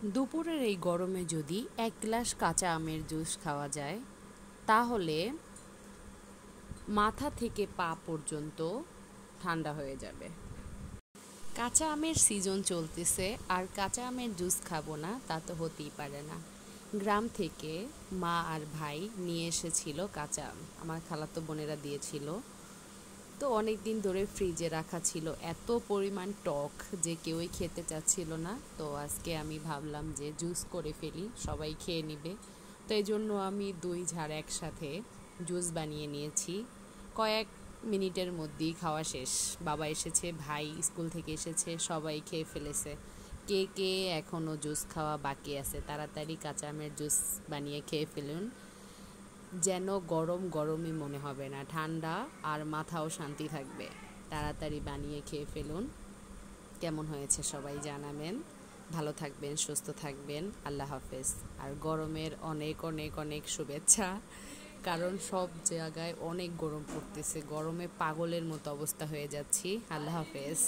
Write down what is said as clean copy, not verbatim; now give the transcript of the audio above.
দুপুরের এই গরমে যদি 1 গ্লাস কাঁচা আমের জুস খাওয়া যায় তাহলে মাথা থেকে পা পর্যন্ত ঠান্ডা হয়ে যাবে। কাঁচা আমের সিজন চলতেছে আর কাঁচা আমের জুস খাবো না তা তো হতেই পারে না। গ্রাম থেকে মা আর ভাই নিয়ে এসেছিল কাঁচা আম, আমার খালাতো বোনেরা দিয়েছিল। তো অনেক দিন ধরে ফ্রিজে রাখা ছিল, এত পরিমাণ টক যে কেউই খেতে চাচ্ছিল না। তো আজকে আমি ভাবলাম যে জুস করে ফেলি, সবাই খেয়ে নিবে। তো এই জন্য আমি 2 ঝাড় একসাথে জুস বানিয়ে নিয়েছি। কয়েক মিনিটের মধ্যেই খাওয়া শেষ। বাবা এসেছে, ভাই স্কুল থেকে এসেছে, সবাই খেয়ে ফেলেছে। কে কে এখনও জুস খাওয়া বাকি আছে তাড়াতাড়ি কাঁচা আমের জুস বানিয়ে খেয়ে ফেলুন, যেন গরম গরমই মনে হবে না, ঠান্ডা আর মাথাও শান্তি থাকবে। তাড়াতাড়ি বানিয়ে খেয়ে ফেলুন। কেমন হয়েছে সবাই জানাবেন। ভালো থাকবেন, সুস্থ থাকবেন। আল্লাহ হাফেজ। আর গরমের অনেক অনেক অনেক শুভেচ্ছা, কারণ সব জায়গায় অনেক গরম পড়তেছে, গরমে পাগলের মতো অবস্থা হয়ে যাচ্ছি। আল্লাহ হাফেজ।